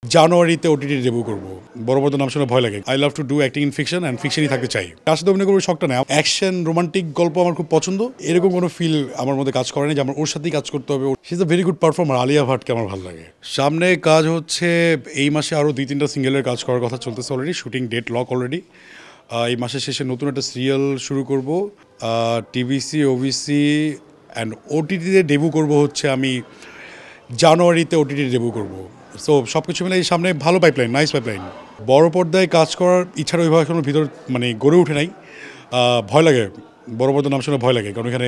জানুয়ারিতে OTT debut করবো। বড় বড় নাম শুনে ভয় লাগে। I love to do acting in fiction and ফিকশনই থাকতে চাই। কার সাথে অভিনয় করবো শখটা নেই। অ্যাকশন রোমান্টিক গল্প আমার খুব পছন্দ। এরকম কোনো ফিল আমার মধ্যে কাজ করে না যে আমার ওর সাথেই কাজ করতে হবে। She is a very good performer. Alia ভাটকে আমার ভালো লাগে। সামনে কাজ হচ্ছে এই মাসে আরও 2-3টা সিঙ্গেলের কাজ করার কথা চলতেছে already. Shooting date lock already. এই মাসের শেষে নতুন একটা সিরিয়াল শুরু করব। টিভিসি ওবিসি অ্যান্ড ওটিটিতে ডেবিউ করব হচ্ছে আমি জানুয়ারিতে ওটিটি ডেবিউ করবো। সো সব কিছু মিলে সামনে ভালো পাইপলাইন, নাইস পাইপলাইন। বড় পর্দায় কাজ করার ইচ্ছার ওইভাবে এখনো ভিতর গড়ে ওঠে নাই। ভয় লাগে, বড় পর্দার নাম শুনে ভয় লাগে, কারণ এখানে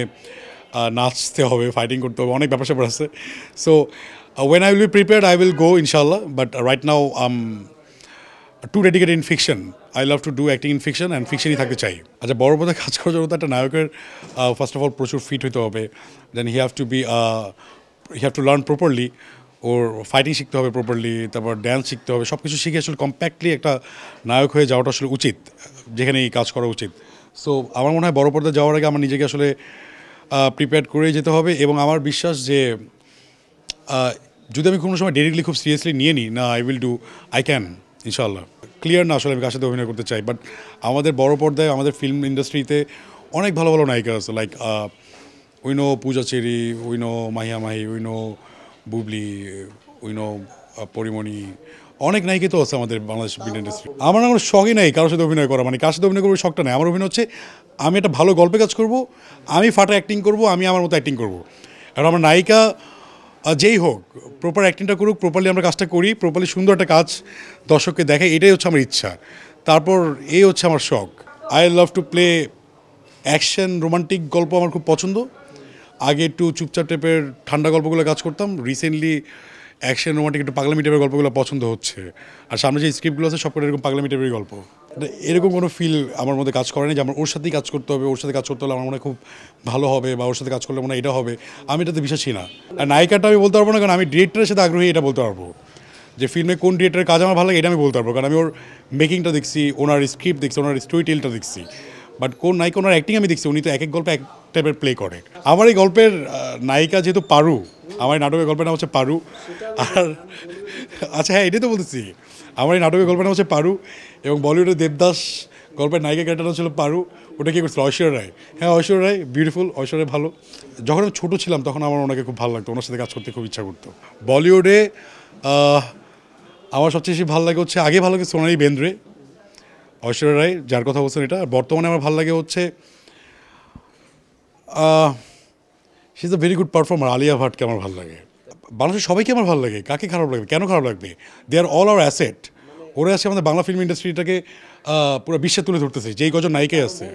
নাচতে হবে, ফাইটিং করতে হবে, অনেক ব্যাপার স্যাপার আছে। So when I will be prepared I will go ইনশাল্লাহ, but right now to dedicated in fiction. I love to do acting in fiction and ফিকশনই থাকতে চাই। আচ্ছা, বড় পর্দায় কাজ করার জন্য তো একটা নায়কের ফার্স্ট অফ অল প্রচুর ফিট হতে হবে। Then he have to learn properly. ওর ফাইটিং শিখতে হবে প্রপারলি, তারপর ড্যান্স শিখতে হবে। সব কিছু শিখে আসলে কম্প্যাক্টলি একটা নায়ক হয়ে যাওয়াটা আসলে উচিত, যেখানেই কাজ করা উচিত। সো আমার মনে হয় বড় পর্দায় যাওয়ার আগে আমার নিজেকে আসলে প্রিপেয়ার করেই যেতে হবে। এবং আমার বিশ্বাস যে যদি আমি কোনো সময় ডিরেক্টলি খুব সিরিয়াসলি নিয়ে নিই না, আই ক্যান ইনশাআল্লাহ। ক্লিয়ার না আসলে আমি কার সাথে অভিনয় করতে চাই, বাট আমাদের বড় পর্দায় আমাদের ফিল্ম ইন্ডাস্ট্রিতে অনেক ভালো ভালো নায়িকা আছে। লাইক উইনো পূজা চেরি, উইনো মাহিয়া মাহি, উইনো বুবলি, উইনো পরিমণি, অনেক নায়িকা তো আছে আমাদের বাংলাদেশ ফিল্ম ইন্ডাস্ট্রি। আমার কোনো শখই নেই কারোর সাথে অভিনয় করা, মানে কার সাথে অভিনয় করবো শখটা নেই। আমার অভিনয় হচ্ছে আমি একটা ভালো গল্পে কাজ করব, আমি ফাটা অ্যাক্টিং করব, আমি আমার মতো অ্যাক্টিং করব। আর আমার নায়িকা যেই হোক, প্রপার অ্যাক্টিংটা করুক, প্রপারলি আমরা কাজটা করি, প্রপারলি সুন্দর একটা কাজ দর্শককে দেখাই, এটাই হচ্ছে আমার ইচ্ছা। তারপর এই হচ্ছে আমার শখ। I love to play action romantic গল্প আমার খুব পছন্দ। আগে একটু চুপচাপ টাইপের ঠান্ডা গল্পগুলো কাজ করতাম। রিসেন্টলি অ্যাকশন রোমান্টিক একটু পাগলামি টাইপের গল্পগুলো পছন্দ হচ্ছে। আর সামনে যে স্ক্রিপ্টগুলো আছে সব করে এরকম পাগলামি টাইপের গল্প। এরকম কোনো ফিল আমার মধ্যে কাজ করে না যে আমার ওর সাথেই কাজ করতে হবে, ওর সাথে কাজ করতে হলে আমার মনে হয় খুব ভালো হবে, বা ওর সাথে কাজ করলে মনে হয় এটা হবে। আমি এটাতে বিশ্বাসী না। আর নায়িকাটা আমি বলতে পারবো না, কারণ আমি ডিরেক্টরের সাথে আগ্রহী, এটা বলতে পারবো যে ফিল্মে কোন ডিরেক্টরের কাজ আমার ভালো লাগে, এটা আমি বলতে পারবো, কারণ আমি ওর মেকিংটা দেখছি, ওনার স্ক্রিপ্ট দেখছি, ওনার স্টোরি টেলটা দেখছি। বাট কোন নায়িকা, ওনার অ্যাক্টিং আমি দেখছি, উনি তো এক এক গল্পে এক টাইপের প্লে করে। আমার এই গল্পের নায়িকা যেহেতু পারু, আমার এই নাটকের গল্পের নাম হচ্ছে পারু। আর আচ্ছা হ্যাঁ, এটাই তো বলতেছি, আমার এই নাটকের গল্পের নাম হচ্ছে পারু। এবং বলিউডের দেবদাস গল্পের নায়িকা ক্যারেক্টারটা ছিল পারু। ওটা কি করছিল ঐশ্বর্য রায়। হ্যাঁ, ঐশ্বর্য রায় বিউটিফুল, ঐশ্বর্য ভালো। যখন আমি ছোটো ছিলাম তখন আমার ওনাকে খুব ভালো লাগতো, ওনার সাথে কাজ করতে খুব ইচ্ছা করতো। বলিউডে আমার সবচেয়ে বেশি ভালো লাগে হচ্ছে, আগে ভালো লাগে সোনালি বেন্দ্রে, ঐশ্বর্য রায় যার কথা বলছেন এটা। আর বর্তমানে আমার ভালো লাগে হচ্ছে she is a very good performer. Alia ভাটকে আমার ভালো লাগে। বাংলাদেশের সবাইকে আমার ভালো লাগে, কাকে খারাপ লাগবে, কেন খারাপ লাগবে? দে আর অল আওয়ার অ্যাসেট। ওরা আছে আমাদের বাংলা ফিল্ম ইন্ডাস্ট্রিটাকে পুরো বিশ্বে তুলে ধরতেছে, যেই কজন নায়িকাই আছে।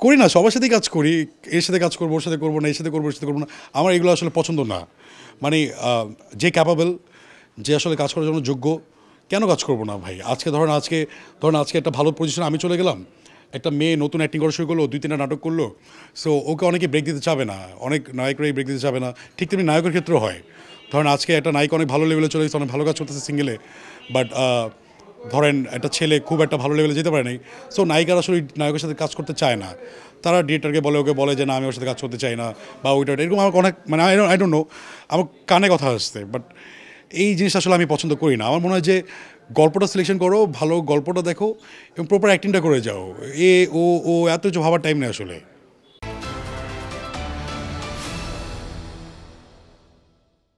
করি না, সবার সাথেই কাজ করি, এর সাথে কাজ করবো, ওর সাথে করবো না, এর সাথে করবো, ওর সাথে করবো না। আমার এগুলো আসলে পছন্দ না। মানে যে ক্যাপাবল, যে আসলে কাজ করার জন্য যোগ্য, কেন কাজ করবো না ভাই? আজকে একটা ভালো পজিশনে আমি চলে গেলাম, একটা মেয়ে নতুন অ্যাক্টিং করা শুরু করলো, 2-3টা নাটক করলো। সো ওকে অনেকে ব্রেক দিতে চাবে না, অনেক নায়করাই ব্রেক দিতে চাবে না। ঠিক তেমনি নায়কের ক্ষেত্রেও হয়। ধরেন আজকে একটা নায়িকা অনেক ভালো লেভেলে চলে গেছে, অনেক ভালো কাজ করতেছে সিঙ্গেলে, বাট ধরেন একটা ছেলে খুব একটা ভালো লেভেলে যেতে পারে নাই। সো নায়িকারা আসলে নায়কের সাথে কাজ করতে চায় না। তারা ডিরেক্টরকে বলে যে না, আমি ওর সাথে কাজ করতে চাই না, বা ওইটা এরকম আমার অনেক, মানে আই ডোন্ট নো, আমার কানে কথা আসছে। বাট এই জিনিসটা আসলে আমি পছন্দ করি না। আমার মনে হয় যে গল্পটা সিলেকশন করো, ভালো গল্পটা দেখো এবং প্রপার অ্যাক্টিংটা করে যাও। ও এত কিছু ভাবার টাইম নেই আসলে।